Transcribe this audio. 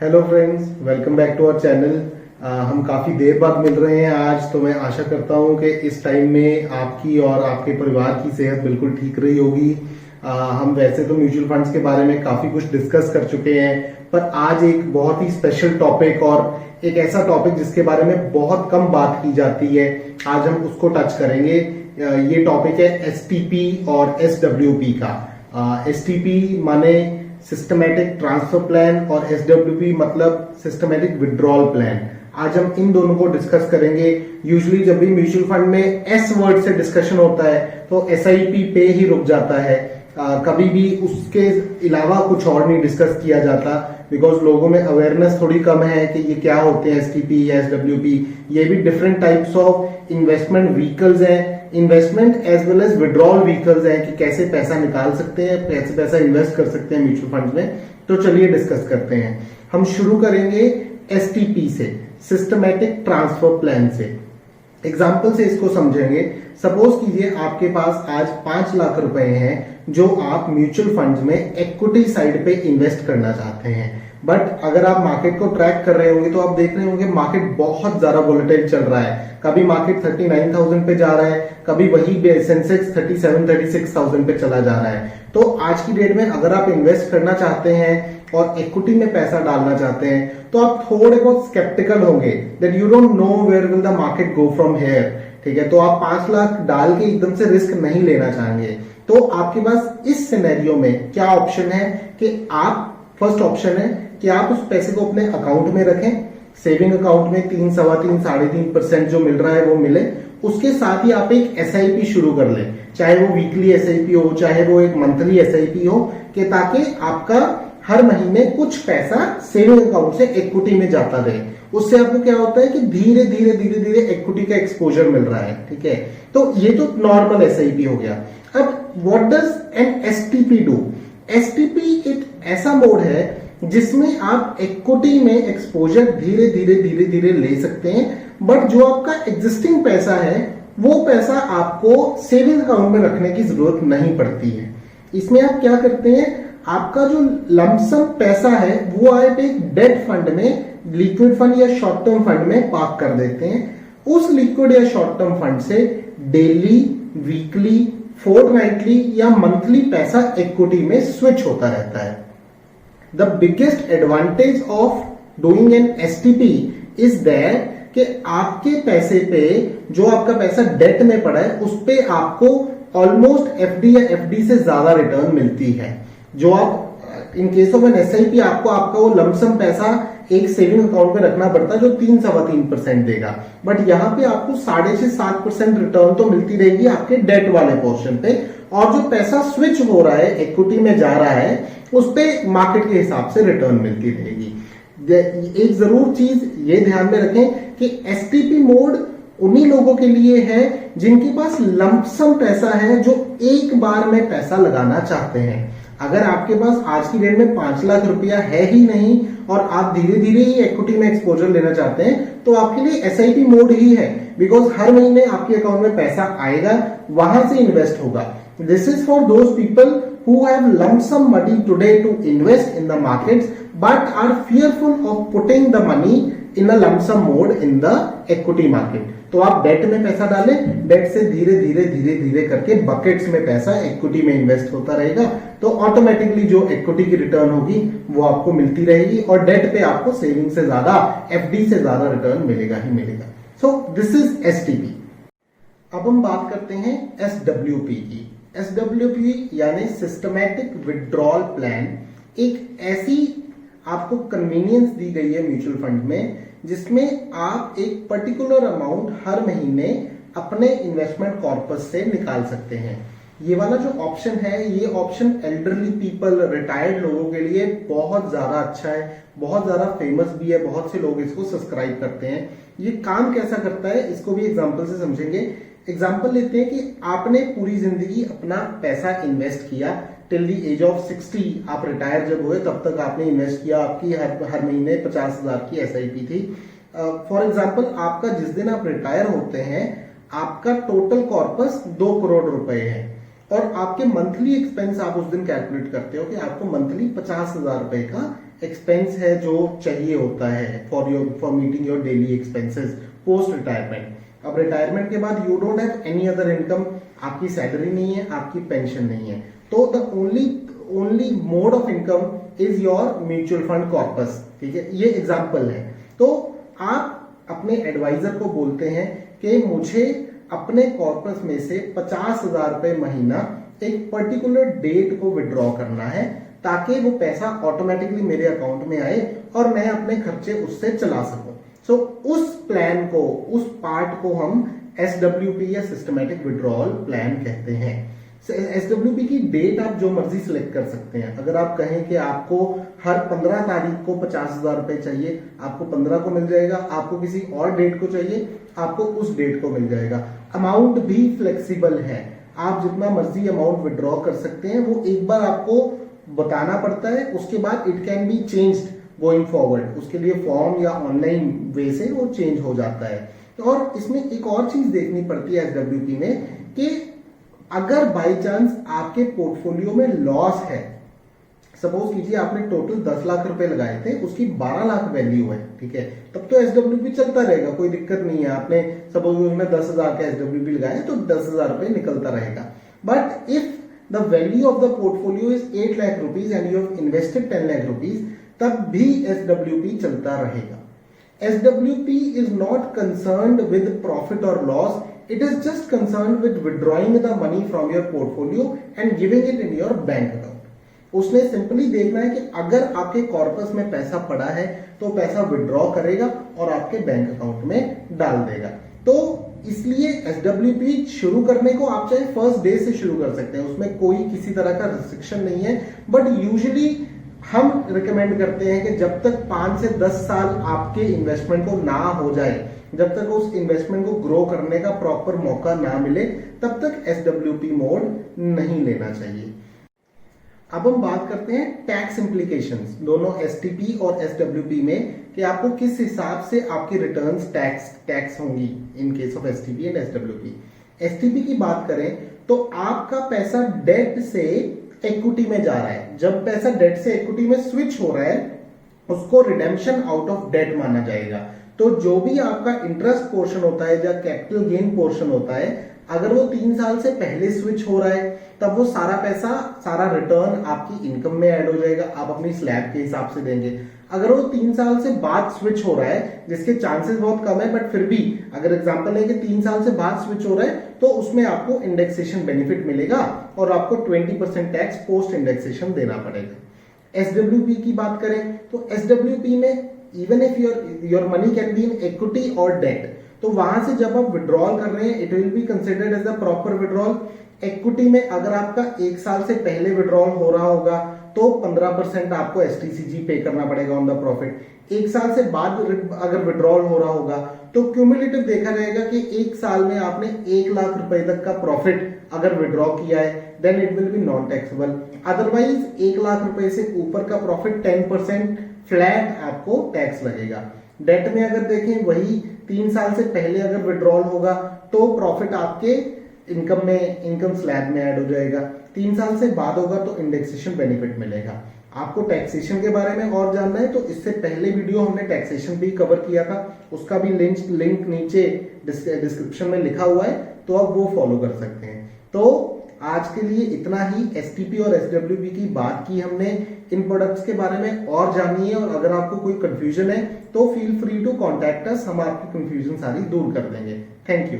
Hello friends, welcome back to our channel. हम काफी देर बाद मिल रहे हैं आज, तो मैं आशा करता हूं कि इस टाइम में आपकी और आपके परिवार की सेहत बिल्कुल ठीक रही होगी। हम वैसे तो म्यूचुअल फंड्स के बारे में काफी कुछ डिस्कस कर चुके हैं, पर आज एक बहुत ही स्पेशल टॉपिक और एक ऐसा टॉपिक जिसके बारे में बहुत कम बात की जाती है, आज हम उसको टच करेंगे। ये टॉपिक है एसटीपी और एसडब्ल्यूपी का। एसटीपी माने सिस्टमैटिक ट्रांसफर प्लान और एसडब्ल्यूपी मतलब सिस्टमैटिक विड्रॉल प्लान। आज हम इन दोनों को डिस्कस करेंगे। यूजुअली जब भी म्यूचुअल फंड में एस वर्ड से डिस्कशन होता है तो एसआईपी पे ही रुक जाता है। कभी भी उसके अलावा कुछ और नहीं डिस्कस किया जाता, बिकॉज लोगों में अवेयरनेस थोड़ी कम है कि ये क्या होते हैं एसटीपी या एसडब्ल्यूपी। ये भी different types of investment vehicles हैं, investment as well as withdrawal vehicles हैं कि कैसे पैसा निकाल सकते हैं, कैसे पैसा इन्वेस्ट कर सकते हैं म्यूचुअल फंड में। तो चलिए डिस्कस करते हैं। हम शुरू करेंगे एसटीपी से, सिस्टमैटिक ट्रांसफर प्लान से। एग्जाम्पल से इसको समझेंगे। सपोज कीजिए आपके पास आज 5 लाख रुपए हैं जो आप म्यूचुअल फंड्स में इक्विटी साइड पे इन्वेस्ट करना चाहते हैं। बट अगर आप मार्केट को ट्रैक कर रहे होंगे तो आप देख रहे होंगे मार्केट बहुत ज्यादा वोलेटाइल चल रहा है। कभी मार्केट 39,000 पे जा रहा है, कभी वही सेंसेक्स 37-36,000 पे चला जा रहा है। तो आज की डेट में अगर आप इन्वेस्ट करना चाहते हैं और इक्विटी में पैसा डालना चाहते हैं तो आप थोड़े बहुत स्केप्टिकल होंगे that you don't know where will the market go from here. ठीक है, तो आप 5 लाख डाल के एकदम से रिस्क नहीं लेना चाहेंगे। तो आपके पास इस सिनेरियो में क्या ऑप्शन है कि आप, फर्स्ट ऑप्शन है कि आप उस पैसे को अपने अकाउंट में रखें, सेविंग अकाउंट में 3, 3.25, 3.5% जो मिल रहा है वो मिले। उसके साथ ही आप एक एसआईपी शुरू कर लें, चाहे वो वीकली एसआईपी हो, चाहे वो एक मंथली एसआईपी हो, कि ताकि आपका हर महीने कुछ पैसा सेविंग अकाउंट से इक्विटी में जाता रहे। उससे आपको क्या होता है कि धीरे धीरे इक्विटी का एक्सपोजर मिल रहा है। ठीक है, तो ये तो नॉर्मल एसआईपी हो गया। अब what does N STP do? STP एक ऐसा मोड है जिसमें आप इक्विटी में एक्सपोजर धीरे धीरे ले सकते हैं, बट जो आपका एग्जिस्टिंग पैसा है वो पैसा आपको सेविंग अकाउंट में रखने की जरूरत नहीं पड़ती है। इसमें आप क्या करते हैं, आपका जो लमसम पैसा है वो आप एक डेट फंड में, लिक्विड फंड या शॉर्ट टर्म फंड में पार्क कर देते हैं। उस लिक्विड या शॉर्ट टर्म फंड से डेली, वीकली, फोर्टनाइटली या मंथली पैसा इक्विटी में स्विच होता रहता है। The biggest advantage of doing an STP is that कि आपके पैसे पे, जो आपका पैसा डेट में पड़ा है, उस पे आपको ऑलमोस्ट एफडी या एफडी से ज्यादा रिटर्न मिलती है। जो आप in case of an SIP आपको आपका वो लमसम पैसा एक सेविंग अकाउंट में रखना पड़ता है जो 3-3.25% देगा, बट यहाँ पे आपको 6.5-7% रिटर्न तो मिलती रहेगी आपके डेट वाले पोर्शन पे, और जो पैसा स्विच हो रहा है इक्विटी में जा रहा है उस पे मार्केट के हिसाब से रिटर्न मिलती रहेगी। एक जरूर चीज ये ध्यान में रखें कि एसटीपी मोड उन्हीं लोगों के लिए है जिनके पास लमसम पैसा है, जो एक बार में पैसा लगाना चाहते हैं। अगर आपके पास आज की डेट में 5 लाख रुपया है ही नहीं और आप धीरे धीरे ही इक्विटी में एक्सपोजर लेना चाहते हैं तो आपके लिए एसआईपी मोड ही है, बिकॉज हर महीने आपके अकाउंट में पैसा आएगा, वहां से इन्वेस्ट होगा। This is for those people who have lump sum money today to invest in the markets but are fearful of putting the money in a lump sum mode in the equity market। तो आप date में पैसा डालें, date से धीरे धीरे करके buckets में पैसा इक्विटी में इन्वेस्ट होता रहेगा, तो ऑटोमेटिकली जो इक्विटी की रिटर्न होगी वो आपको मिलती रहेगी और डेट पे आपको सेविंग से ज्यादा, एफडी से ज्यादा रिटर्न मिलेगा ही मिलेगा। So this is STP. अब हम बात करते हैं एसडब्ल्यूपी की। एसडब्ल्यूपी यानी सिस्टमैटिक विड्रॉल प्लान एक ऐसी आपको कन्वीनियंस दी गई है म्यूचुअल फंड में जिसमें आप एक पर्टिकुलर अमाउंट हर महीने अपने इन्वेस्टमेंट कॉर्पस से निकाल सकते हैं। ये वाला जो ऑप्शन है, ये ऑप्शन एल्डरली पीपल, रिटायर्ड लोगों के लिए बहुत ज्यादा अच्छा है, बहुत ज्यादा फेमस भी है, बहुत से लोग इसको सब्सक्राइब करते हैं। ये काम कैसा करता है इसको भी एग्जांपल से समझेंगे। एग्जाम्पल लेते हैं कि आपने पूरी जिंदगी अपना पैसा इन्वेस्ट किया टिल द एज ऑफ 60, आप रिटायर जब हुए तब तक आपने इन्वेस्ट किया, आपकी हर महीने 50,000 की एसआईपी थी। फॉर एग्जाम्पल आपका जिस दिन आप रिटायर होते हैं आपका टोटल कॉर्पस 2 करोड़ रुपए है और आपके मंथली एक्सपेंस आप उस दिन कैलकुलेट करते हो कि आपको मंथली 50,000 रुपए का एक्सपेंस है जो चाहिए होता है for meeting your daily expenses post retirement. अब रिटायरमेंट के बाद you don't have any other income, आपकी सैलरी नहीं है, आपकी पेंशन नहीं है, तो the only mode of income is your mutual fund corpus. ठीक है, ये एग्जाम्पल है। तो आप अपने एडवाइजर को बोलते हैं कि मुझे अपने कॉर्पस में से 50,000 रुपए महीना एक पर्टिकुलर डेट को विड्रॉ करना है, ताकि वो पैसा ऑटोमेटिकली मेरे अकाउंट में आए और मैं अपने खर्चे उससे चला सकूं। सो उस प्लान को, उस पार्ट को हम SWP या सिस्टमैटिक विड्रॉल प्लान कहते हैं। SWP की डेट आप जो मर्जी सिलेक्ट कर सकते हैं। अगर आप कहें कि आपको हर 15 तारीख को 50,000 रुपए चाहिए, आपको 15 को मिल जाएगा। आपको किसी और डेट को चाहिए, आपको उस डेट को मिल जाएगा। अमाउंट भी फ्लेक्सिबल है, आप जितना मर्जी अमाउंट विड्रॉ कर सकते हैं। वो एक बार आपको बताना पड़ता है, उसके बाद it can be changed going forward. उसके लिए फॉर्म या ऑनलाइन वे से वो चेंज हो जाता है। और इसमें एक और चीज देखनी पड़ती है SWP में कि अगर बाई चांस आपके पोर्टफोलियो में लॉस है, सपोज कीजिए आपने टोटल 10 लाख रुपए लगाए थे, उसकी 12 लाख वैल्यू है, ठीक है, तब तो SWP चलता रहेगा, कोई दिक्कत नहीं है। आपने सपोज उसमें 10,000 का SWP लगाया तो 10,000 रुपए निकलता रहेगा। But if the value of the portfolio is 8 lakh rupees and you have invested 10 lakh rupees, तब भी SWP चलता रहेगा। SWP is not concerned with profit or loss. It is just concerned with withdrawing the money from your portfolio and giving it in your bank account. उसने simply देखना है कि अगर आपके कॉर्पस में पैसा पड़ा है तो पैसा विड्रॉ करेगा और आपके बैंक अकाउंट में डाल देगा। तो इसलिए SWP शुरू करने को आप चाहे फर्स्ट डे से शुरू कर सकते हैं, उसमें कोई किसी तरह का रिस्ट्रिक्शन नहीं है। बट यूजुअली हम रिकमेंड करते हैं कि जब तक 5 से 10 साल आपके इन्वेस्टमेंट को ना हो जाए, जब तक उस इन्वेस्टमेंट को ग्रो करने का प्रॉपर मौका ना मिले, तब तक SWP मोड नहीं लेना चाहिए। अब हम बात करते हैं टैक्स इम्प्लीकेशंस दोनों STP और SWP में, कि आपको किस हिसाब से आपकी रिटर्न्स टैक्स होंगी इन case of STP and SWP। STP की बात करें तो आपका पैसा डेट से इक्विटी में जा रहा है। जब पैसा डेट से इक्विटी में स्विच हो रहा है, उसको रिडेम्पशन आउट ऑफ डेट माना जाएगा। तो जो भी आपका इंटरेस्ट पोर्शन होता है या कैपिटल गेन पोर्शन होता है, अगर वो 3 साल से पहले स्विच हो रहा है, तब वो सारा पैसा, सारा रिटर्न आपकी इनकम में ऐड हो जाएगा, आप अपनी स्लैब के हिसाब से देंगे। अगर वो 3 साल से बाद स्विच हो रहा है, जिसके चांसेस बहुत कम है, बट फिर भी अगर एग्जांपल है कि 3 साल से बाद स्विच हो रहा है, तो उसमें आपको इंडेक्सेशन बेनिफिट मिलेगा और आपको 20% टैक्स पोस्ट इंडेक्सेशन देना पड़ेगा। SWP की बात करें तो SWP में even if your money can be in equity और डेट, तो वहां से जब आप विड्रॉल कर रहे हैं, it will be considered as a proper withdrawal. Equity में अगर आपका 1 साल से पहले विड्रॉल हो रहा होगा तो 15% आपको STCG पे करना पड़ेगा ऑन द प्रॉफिट। 1 साल से बाद अगर विड्रॉल हो रहा होगा तो क्यूमुलेटिव देखा जाएगा कि 1 साल में आपने 1 लाख रुपए तक का प्रॉफिट अगर विड्रॉ किया है, then it will be non taxable. Otherwise 1 lakh रुपए से ऊपर का प्रॉफिट 10% फ्लैट आपको टैक्स लगेगा। डेट में अगर देखें, वही 3 साल से पहले अगर विड्रॉल होगा तो प्रॉफिट आपके इनकम स्लैब में ऐड हो जाएगा। 3 साल से बाद होगा तो इंडेक्सेशन बेनिफिट मिलेगा। आपको टैक्सेशन के बारे में और जानना है तो इससे पहले वीडियो हमने टैक्सेशन भी कवर किया था, उसका भी लिंक नीचे डिस्क्रिप्शन में लिखा हुआ है, तो आप वो फॉलो कर सकते हैं। तो आज के लिए इतना ही। STP और SWP की बात की हमने, इन प्रोडक्ट्स के बारे में और जानिए, और अगर आपको कोई कंफ्यूजन है तो feel free to contact us, हम आपकी कंफ्यूजन सारी दूर कर देंगे। Thank you.